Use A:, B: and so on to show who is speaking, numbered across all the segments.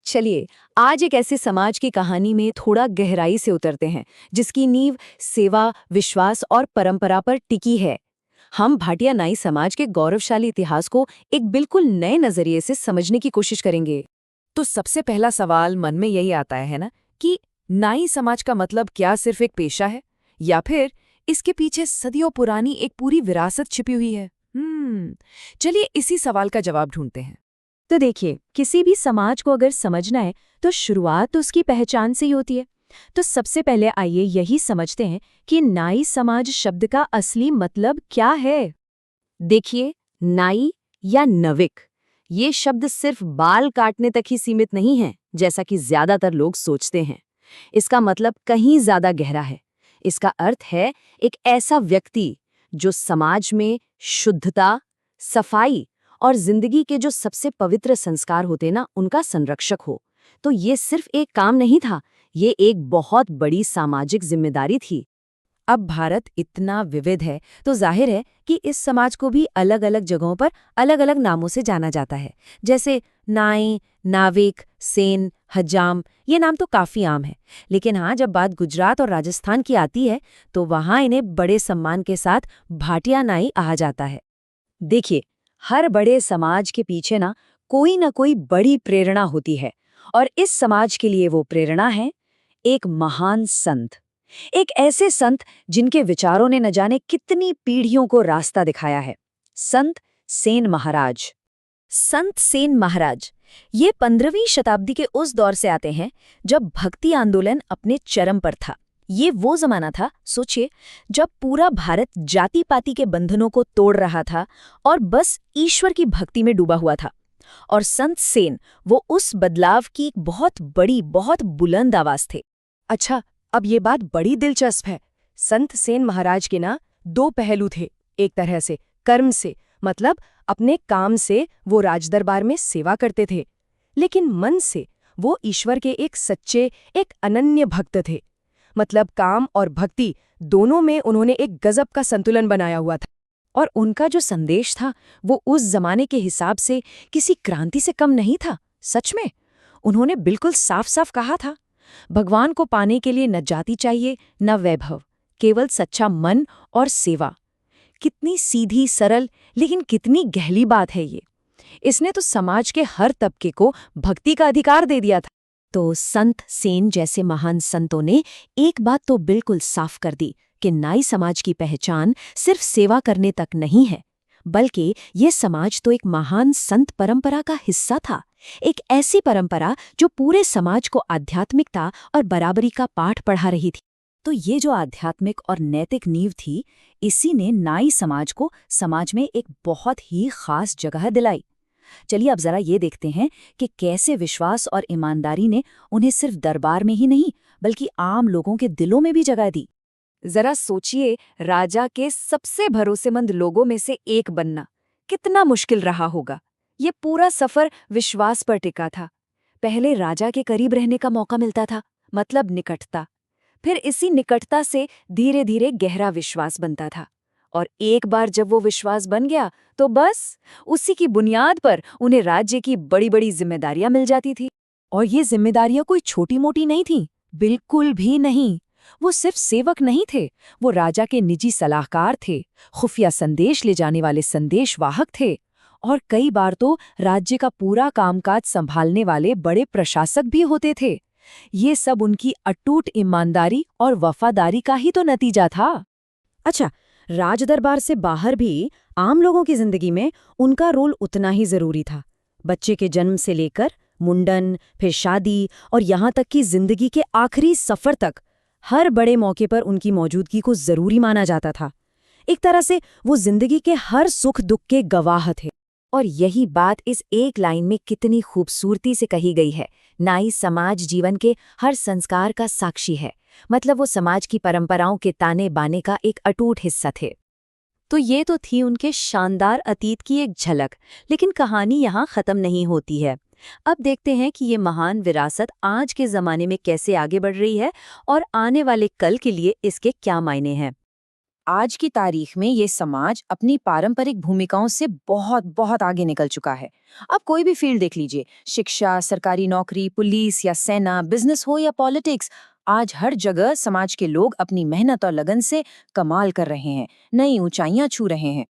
A: चलिए, आज एक ऐसे समाज की कहानी में थोड़ा गहराई से उतरते हैं, जिसकी नींव सेवा, विश्वास और परंपरा पर टिकी है। हम भाटिया नाई समाज के गौरवशाली इतिहास को एक बिल्कुल नए नजरिए से समझने की कोशिश करेंगे।
B: तो सबसे पहला सवाल मन में यही आता है ना कि नाई समाज का मतलब क्या सिर्फ एक पेशा है या फिर इसके पीछे सदियों पुरानी एक पूरी विरासत छिपी हुई है। चलिए इसी सवाल का जवाब ढूंढते हैं।
C: तो देखिए, किसी भी समाज को अगर समझना है तो शुरुआत तो उसकी पहचान से ही होती है। तो सबसे पहले आइए यही समझते हैं कि नाई समाज शब्द का असली मतलब क्या है।
A: देखिए, नाई या नविक, ये शब्द सिर्फ बाल काटने तक ही सीमित नहीं है, जैसा कि ज्यादातर लोग सोचते हैं। इसका मतलब कहीं ज्यादा गहरा है। इसका अर्थ है एक ऐसा व्यक्ति जो समाज में शुद्धता, सफाई और जिंदगी के जो सबसे पवित्र संस्कार होते ना, उनका संरक्षक हो। तो ये सिर्फ एक काम नहीं था, ये एक बहुत बड़ी सामाजिक जिम्मेदारी थी।
B: अब भारत इतना विविध है तो जाहिर है कि इस समाज को भी अलग अलग जगहों पर अलग अलग नामों से जाना जाता है। जैसे नाई, नाविक, सेन, हजाम, ये नाम तो काफी आम है। लेकिन हाँ, जब बात गुजरात और राजस्थान की आती है तो वहाँ इन्हें बड़े सम्मान के साथ भाटिया नाई कहा जाता है।
A: देखिए, हर बड़े समाज के पीछे ना कोई बड़ी प्रेरणा होती है, और इस समाज के लिए वो प्रेरणा है एक महान संत। एक ऐसे संत जिनके विचारों ने न जाने कितनी पीढ़ियों को रास्ता दिखाया है। संत सेन महाराज।
C: संत सेन महाराज ये 15वीं शताब्दी के उस दौर से आते हैं जब भक्ति आंदोलन अपने चरम पर था। ये वो जमाना था, सोचिए, जब पूरा भारत जाति पाति के बंधनों को तोड़ रहा था और बस ईश्वर की भक्ति में डूबा हुआ था। और संत सेन वो उस बदलाव की एक बहुत बड़ी, बहुत बुलंद आवाज थे।
B: अच्छा, अब ये बात बड़ी दिलचस्प है। संत सेन महाराज के ना दो पहलू थे। एक तरह से कर्म से, मतलब अपने काम से वो राजदरबार में सेवा करते थे, लेकिन मन से वो ईश्वर के एक सच्चे, एक अनन्य भक्त थे। मतलब काम और भक्ति दोनों में उन्होंने एक गजब का संतुलन बनाया हुआ था। और उनका जो संदेश था वो उस जमाने के हिसाब से किसी क्रांति से कम नहीं था। सच में उन्होंने बिल्कुल साफ साफ कहा था, भगवान को पाने के लिए न जाति चाहिए न वैभव, केवल सच्चा मन और सेवा। कितनी सीधी सरल लेकिन कितनी गहरी बात है ये। इसने तो समाज के हर तबके को भक्ति का अधिकार दे दिया था।
C: तो संत सेन जैसे महान संतों ने एक बात तो बिल्कुल साफ कर दी कि नाई समाज की पहचान सिर्फ सेवा करने तक नहीं है, बल्कि ये समाज तो एक महान संत परंपरा का हिस्सा था। एक ऐसी परंपरा जो पूरे समाज को आध्यात्मिकता और बराबरी का पाठ पढ़ा रही थी। तो ये जो आध्यात्मिक और नैतिक नींव थी, इसी ने नाई समाज को समाज में एक बहुत ही खास जगह दिलाई। चलिए अब जरा ये देखते हैं कि कैसे विश्वास और ईमानदारी ने उन्हें सिर्फ दरबार में ही नहीं बल्कि आम लोगों के दिलों में भी जगह दी।
A: जरा सोचिए, राजा के सबसे भरोसेमंद लोगों में से एक बनना कितना मुश्किल रहा होगा। ये पूरा सफर विश्वास पर टिका था। पहले राजा के करीब रहने का मौका मिलता था, मतलब निकटता। फिर इसी निकटता से धीरे धीरे गहरा विश्वास बनता था, और एक बार जब वो विश्वास बन गया तो बस उसी की बुनियाद पर उन्हें राज्य की बड़ी बड़ी जिम्मेदारियां मिल जाती थी।
C: और ये जिम्मेदारियां कोई छोटी मोटी नहीं थीं, बिल्कुल भी नहीं। वो सिर्फ सेवक नहीं थे, वो राजा के निजी सलाहकार थे, खुफिया संदेश ले जाने वाले संदेशवाहक थे, और कई बार तो राज्य का पूरा कामकाज संभालने वाले बड़े प्रशासक भी होते थे। ये सब उनकी अटूट ईमानदारी और वफादारी का ही तो नतीजा था। अच्छा, राजदरबार से बाहर भी आम लोगों की जिंदगी में उनका रोल उतना ही जरूरी था। बच्चे के जन्म से लेकर मुंडन, फिर शादी और यहाँ तक कि जिंदगी के आखिरी सफर तक हर बड़े मौके पर उनकी मौजूदगी को जरूरी माना जाता था। एक तरह से वो जिंदगी के हर सुख दुख के गवाह थे।
A: और यही बात इस एक लाइन में कितनी खूबसूरती से कही गई है। नाई समाज जीवन के हर संस्कार का साक्षी है, मतलब वो समाज की परंपराओं के ताने बाने का एक अटूट हिस्सा थे।
C: तो ये तो थी उनके शानदार अतीत की एक झलक, लेकिन कहानी यहाँ खत्म नहीं होती है। अब देखते हैं कि ये महान विरासत आज के ज़माने में कैसे आगे बढ़ रही है और आने वाले कल के लिए इसके क्या मायने हैं। आज की तारीख में ये समाज अपनी पारंपरिक भूमिकाओं से बहुत बहुत आगे निकल चुका है। अब कोई भी फील्ड देख लीजिए, शिक्षा, सरकारी नौकरी, पुलिस या सेना, बिजनेस हो या पॉलिटिक्स, आज हर जगह समाज के लोग अपनी मेहनत और लगन से कमाल कर रहे हैं, नई ऊंचाइयां छू रहे हैं।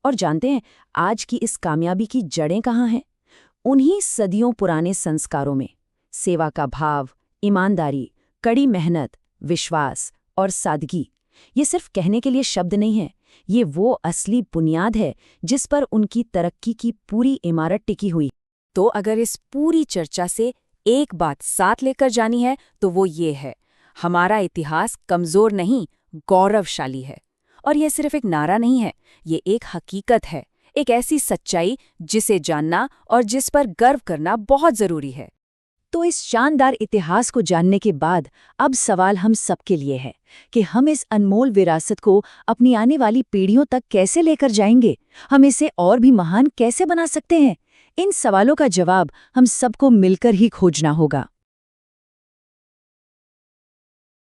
A: और जानते हैं आज की इस कामयाबी की जड़ें कहाँ हैं? उन्हीं सदियों पुराने संस्कारों में। सेवा का भाव, ईमानदारी, कड़ी मेहनत, विश्वास और सादगी। ये सिर्फ कहने के लिए शब्द नहीं है, ये वो असली बुनियाद है जिस पर उनकी तरक्की की पूरी इमारत टिकी हुई। तो अगर इस पूरी चर्चा से एक बात साथ लेकर जानी है तो वो ये है, हमारा इतिहास कमजोर नहीं, गौरवशाली है। और यह सिर्फ एक नारा नहीं है, ये एक हकीकत है, एक ऐसी सच्चाई जिसे जानना और जिस पर गर्व करना बहुत जरूरी है। तो इस शानदार इतिहास को जानने के बाद अब सवाल हम सबके लिए है कि हम इस अनमोल विरासत को अपनी आने वाली पीढ़ियों तक कैसे लेकर जाएंगे, हम इसे और भी महान कैसे बना सकते हैं। इन सवालों का जवाब हम सबको मिलकर ही खोजना होगा।